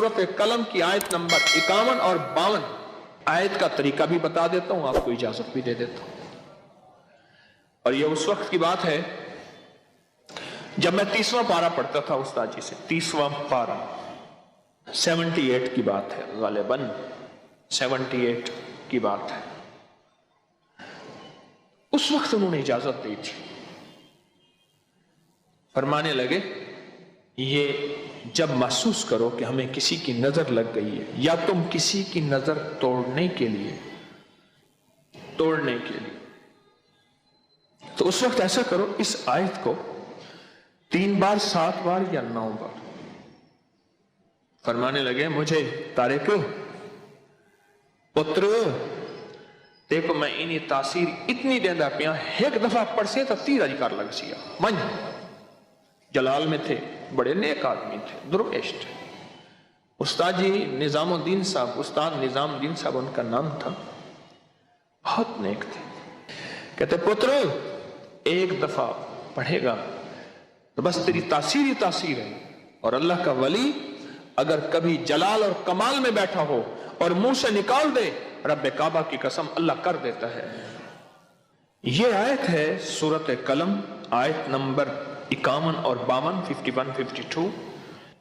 सूरत कलम की आयत नंबर 51 और 52 आयत का तरीका भी बता देता हूं, आपको इजाजत भी दे देता हूं। और ये उस वक्त की बात है जब मैं 30वां पारा पढ़ता था उस्ताद जी से। 30वां पारा 78 की बात है, गालिबन 78 की बात है। उस वक्त उन्होंने इजाजत दी थी। फरमाने लगे, ये जब महसूस करो कि हमें किसी की नजर लग गई है या तुम किसी की नजर तोड़ने के लिए तो उस वक्त ऐसा करो, इस आयत को 3 बार 7 बार या 9 बार। फरमाने लगे, मुझे तारिक पुत्र देखो मैं इन्हीं तासीर इतनी देंदा पिया, एक दफा पढ़ से तो 30 अधिकार लग सिया। मन जलाल में थे, बड़े नेक आदमी थे, दुर्वेश थे। उस्ताद जी निजामुद्दीन साहब, उस्ताद निजामुद्दीन साहब उनका नाम था, बहुत नेक थे। कहते पुत्र एक दफा पढ़ेगा तो बस तेरी तासीर ही तासीर है। और अल्लाह का वली अगर कभी जलाल और कमाल में बैठा हो और मुंह से निकाल दे रब्बे काबा की कसम, अल्लाह कर देता है। यह आयत है सूरत कलम, आयत नंबर 51 और 52, 51, 52।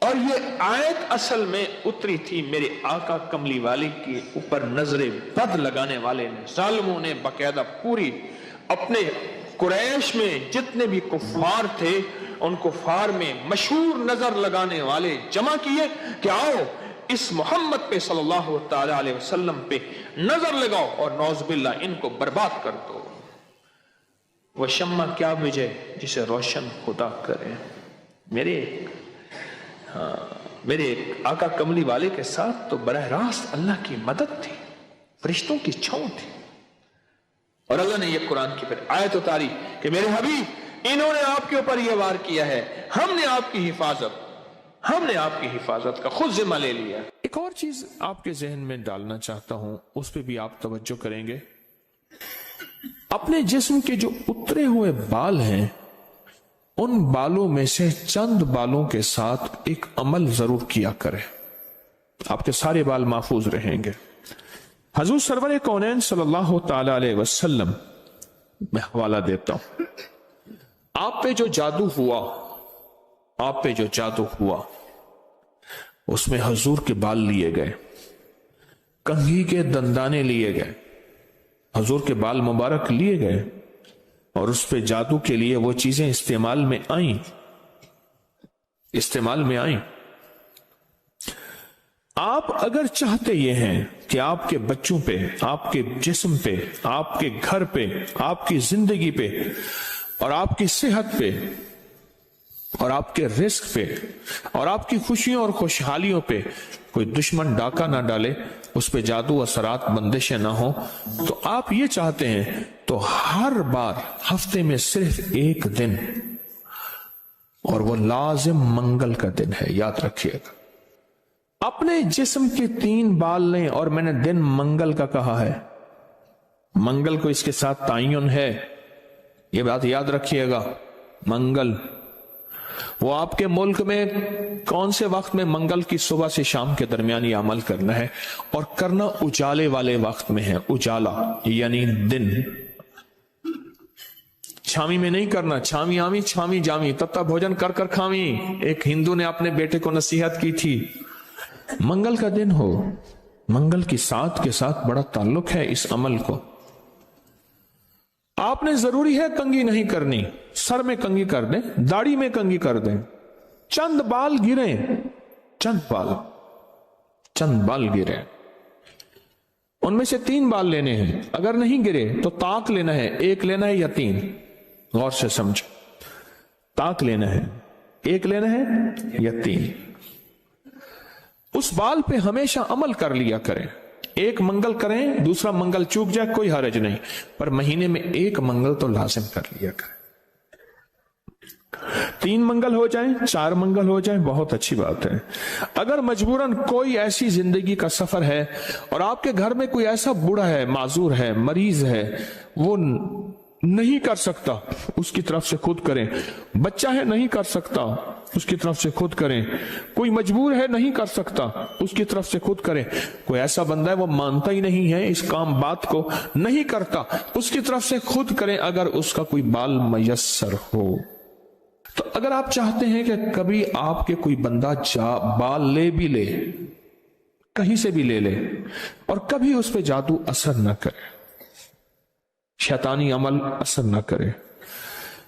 और ये आयत असल में उतरी थी मेरे आका कमली वाले के ऊपर नजरे बद लगाने वाले ने, जालिमों ने बकायदा पूरी अपने कुरैश में जितने भी कुफार थे उन कुफार में मशहूर नजर लगाने वाले जमा किए कि आओ इस मोहम्मद पे सल्लल्लाहु ताला अलैहि वसल्लम पे नजर लगाओ और नौज़बिल्लाह इनको बर्बाद कर दो। वह शम्मा क्या विजय जिसे रोशन खुदा करे। मेरे आका कमली वाले के साथ तो बरह रास्त अल्लाह की मदद थी, फरिश्तों की छांव थी। और अल्लाह ने यह कुरान की फिर आयत उतारी कि मेरे हबीब इन्होंने आपके ऊपर यह वार किया है, हमने आपकी हिफाजत का खुद जिम्मा ले लिया। एक और चीज आपके जहन में डालना चाहता हूं, उस पर भी आप तवज्जो करेंगे। अपने जिस्म के जो उतरे हुए बाल हैं उन बालों में से चंद बालों के साथ एक अमल जरूर किया करें, आपके सारे बाल महफूज रहेंगे। हजूर सरवर कौनैन सल्लल्लाहु ताला अलैहि वसल्लम, मैं हवाला देता हूं, आप पे जो जादू हुआ उसमें हजूर के बाल लिए गए, कंघी के दंदाने लिए गए, हजूर के बाल मुबारक लिए गए और उस पे जादू के लिए वो चीजें इस्तेमाल में आई। आप अगर चाहते ये हैं कि आपके बच्चों पे, आपके जिस्म पे, आपके घर पे, आपकी जिंदगी पे और आपकी सेहत पे और आपके रिस्क पे और आपकी खुशियों और खुशहालियों पे कोई दुश्मन डाका ना डाले, उस पे जादू असरात बंदिशें ना हो, तो आप ये चाहते हैं तो हर बार हफ्ते में सिर्फ एक दिन, और वो लाजिम मंगल का दिन है, याद रखिएगा। अपने जिस्म के 3 बाल लें, और मैंने दिन मंगल का कहा है, मंगल को इसके साथ ताय्युन है, ये बात याद रखिएगा। मंगल वो आपके मुल्क में कौन से वक्त में मंगल की सुबह से शाम के दरमियान ये अमल करना है, और करना उजाले वाले वक्त में है। उजाला यानी दिन, छामी में नहीं करना, छामी आमी छामी जामी तत्ता भोजन कर कर खामी। एक हिंदू ने अपने बेटे को नसीहत की थी, मंगल का दिन हो, मंगल की साथ के साथ बड़ा ताल्लुक है इस अमल को। आपने जरूरी है कंघी नहीं करनी, सर में कंघी कर दें, दाढ़ी में कंघी कर दें, चंद बाल गिरे, चंद बाल गिरे, उनमें से 3 बाल लेने हैं। अगर नहीं गिरे तो ताक लेना है, 1 लेना है या 3, गौर से समझो, ताक लेना है, 1 लेना है या 3। उस बाल पे हमेशा अमल कर लिया करें। एक मंगल करें, दूसरा मंगल चूक जाए कोई हर्ज नहीं, पर महीने में 1 मंगल तो लाजिम कर लिया करें। 3 मंगल हो जाएं, 4 मंगल हो जाएं, बहुत अच्छी बात है। अगर मजबूरन कोई ऐसी जिंदगी का सफर है और आपके घर में कोई ऐसा बूढ़ा है, माजूर है, मरीज है, वो नहीं कर सकता, उसकी तरफ से खुद करें। बच्चा है नहीं कर सकता, उसकी तरफ से खुद करें। कोई मजबूर है नहीं कर सकता, उसकी तरफ से खुद करें। कोई ऐसा बंदा है वो मानता ही नहीं है इस काम बात को, नहीं करता, उसकी तरफ से खुद करें अगर उसका कोई बाल मयस्सर हो। तो अगर आप चाहते हैं कि कभी आपके कोई बंदा बाल ले भी ले, कहीं से भी ले ले, और कभी उस पर जादू असर न करे, शैतानी अमल असर न करे,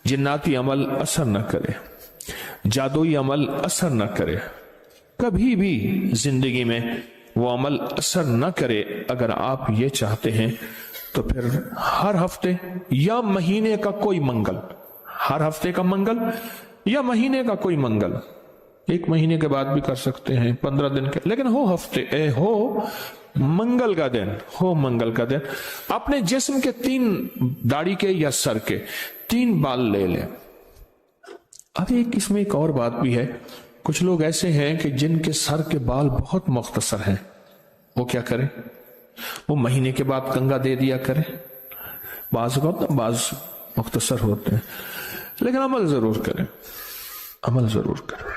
जिन्नाती अमल असर न करे, जादुई अमल असर न करे, कभी भी जिंदगी में वो अमल असर न करे, अगर आप ये चाहते हैं तो फिर हर हफ्ते या महीने का कोई मंगल, हर हफ्ते का मंगल या महीने का कोई मंगल, 1 महीने के बाद भी कर सकते हैं, 15 दिन के, लेकिन हो हफ्ते हो मंगल का दिन, हो मंगल का दिन, अपने जिस्म के 3 दाढ़ी के या सर के 3 बाल ले लें। अब इसमें एक और बात भी है, कुछ लोग ऐसे हैं कि जिनके सर के बाल बहुत मुख्तसर हैं, वो क्या करें, वो महीने के बाद कंघा दे दिया करें। बाज मुख्तसर होते हैं, लेकिन अमल जरूर करें, अमल जरूर करें।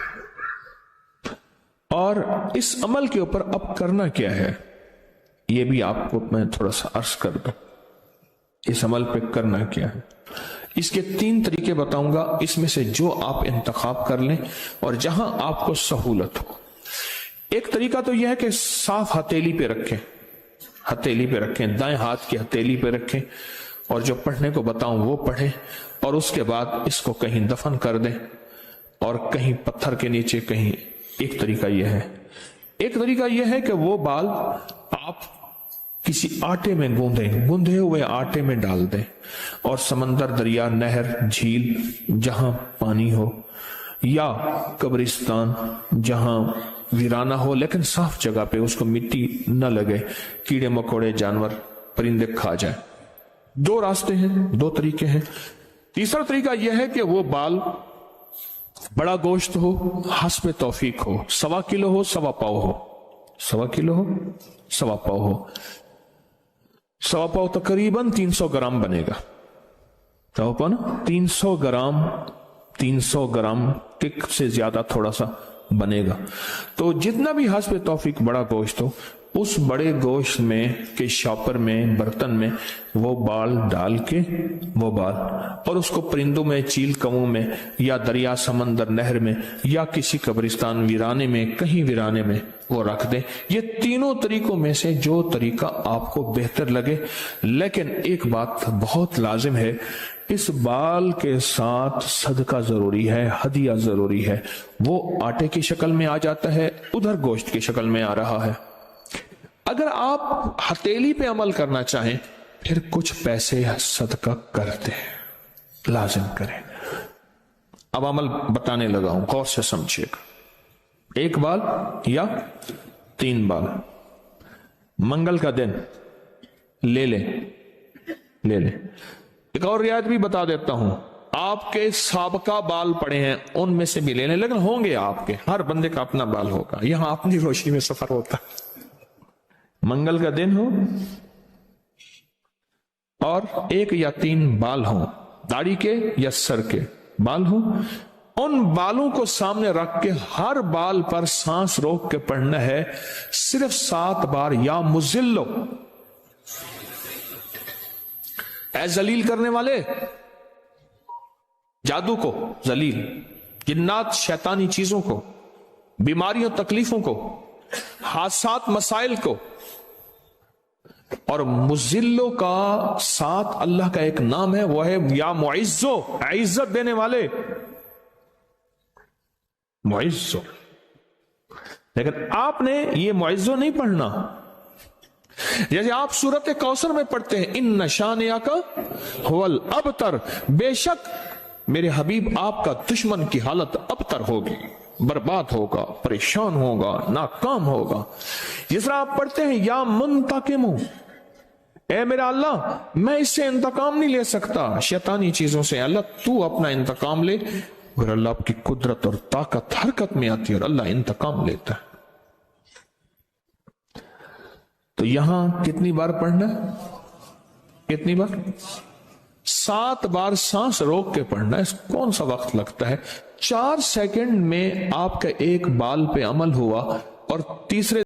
और इस अमल के ऊपर अब करना क्या है, ये भी आपको मैं थोड़ा सा अर्ज कर दूं। इस अमल पे करना क्या है, इसके 3 तरीके बताऊंगा, इसमें से जो आप इंतखाब कर लें और जहां आपको सहूलत हो। एक तरीका तो यह है कि साफ हथेली पे रखें, हथेली पे रखें, दाएं हाथ की हथेली पे रखें, और जो पढ़ने को बताऊं वो पढ़ें, और उसके बाद इसको कहीं दफन कर दें, और कहीं पत्थर के नीचे कहीं। एक तरीका यह है। एक तरीका यह है कि वो बाल आप किसी आटे में गूंधे हुए आटे में डाल दें, और समंदर, दरिया, नहर, झील जहां पानी हो, या कब्रिस्तान जहां वीराना हो लेकिन साफ जगह पे, उसको मिट्टी न लगे, कीड़े मकोड़े, जानवर, परिंदे खा जाए। 2 रास्ते हैं, 2 तरीके हैं। तीसरा तरीका यह है कि वो बाल बड़ा गोश्त हो, हस्ब तौफीक हो, 1.25 किलो हो, 1.25 पाव हो, 1.25 किलो हो, 1.25 पाव हो, 1.25 पाव तकरीबन 300 ग्राम बनेगा। क्या होगा ना, 300 ग्राम, 300 ग्राम टिक से ज्यादा थोड़ा सा बनेगा। तो जितना भी हस्ब तौफीक बड़ा गोश्त हो, उस बड़े गोश्त में के शॉपर में, बर्तन में वो बाल डाल के, वो बाल, और उसको परिंदों में, चील कौओं में, या दरिया, समंदर, नहर में, या किसी कब्रिस्तान, वीराने में, कहीं वीराने में वो रख दें। ये तीनों तरीकों में से जो तरीका आपको बेहतर लगे। लेकिन एक बात बहुत लाजिम है, इस बाल के साथ सदका जरूरी है, हदिया जरूरी है। वो आटे की शक्ल में आ जाता है, उधर गोश्त की शक्ल में आ रहा है। अगर आप हथेली पे अमल करना चाहें, फिर कुछ पैसे सदका कर दें, लाजिम करें। अब अमल बताने लगा हूं, गौर से समझिएगा। 1 बाल या 3 बाल मंगल का दिन ले ले। एक और रियायत भी बता देता हूं, आपके साबका बाल पड़े हैं उनमें से भी ले लें, लेकिन होंगे आपके, हर बंदे का अपना बाल होगा, यहां अपनी रोशनी में सफर होता है। मंगल का दिन हो और 1 या 3 बाल हो, दाढ़ी के या सर के बाल हो, उन बालों को सामने रख के हर बाल पर सांस रोक के पढ़ना है सिर्फ 7 बार, या मुजिल्लो, ऐ जलील करने वाले, जादू को जलील, जिन्नात, शैतानी चीजों को, बीमारियों, तकलीफों को, हादसात, मसाइल को। और मुजिल्लो का साथ अल्लाह का एक नाम है, वो है या मुइज्जो, इज्जत देने वाले, मुइज्जो। लेकिन आपने ये मुइज्जो नहीं पढ़ना। जैसे आप सूरत कौसर में पढ़ते हैं, इन नशानिया का हुवल अबतर, बेशक मेरे हबीब आपका दुश्मन की हालत अबतर होगी, बर्बाद होगा, परेशान होगा, नाकाम होगा। जिस तरह आप पढ़ते हैं या मुंतकिमु, ए मेरा अल्लाह मैं इससे इंतकाम नहीं ले सकता, शैतानी चीजों से, अल्लाह तू अपना इंतकाम ले। और अल्लाह आपकी कुदरत और ताकत हरकत में आती है और अल्लाह इंतकाम लेता है। तो यहां कितनी बार पढ़ना है, कितनी बार? 7 बार सांस रोक के पढ़ना है, कौन सा वक्त लगता है? 4 सेकंड में आपका एक बाल पे अमल हुआ और तीसरे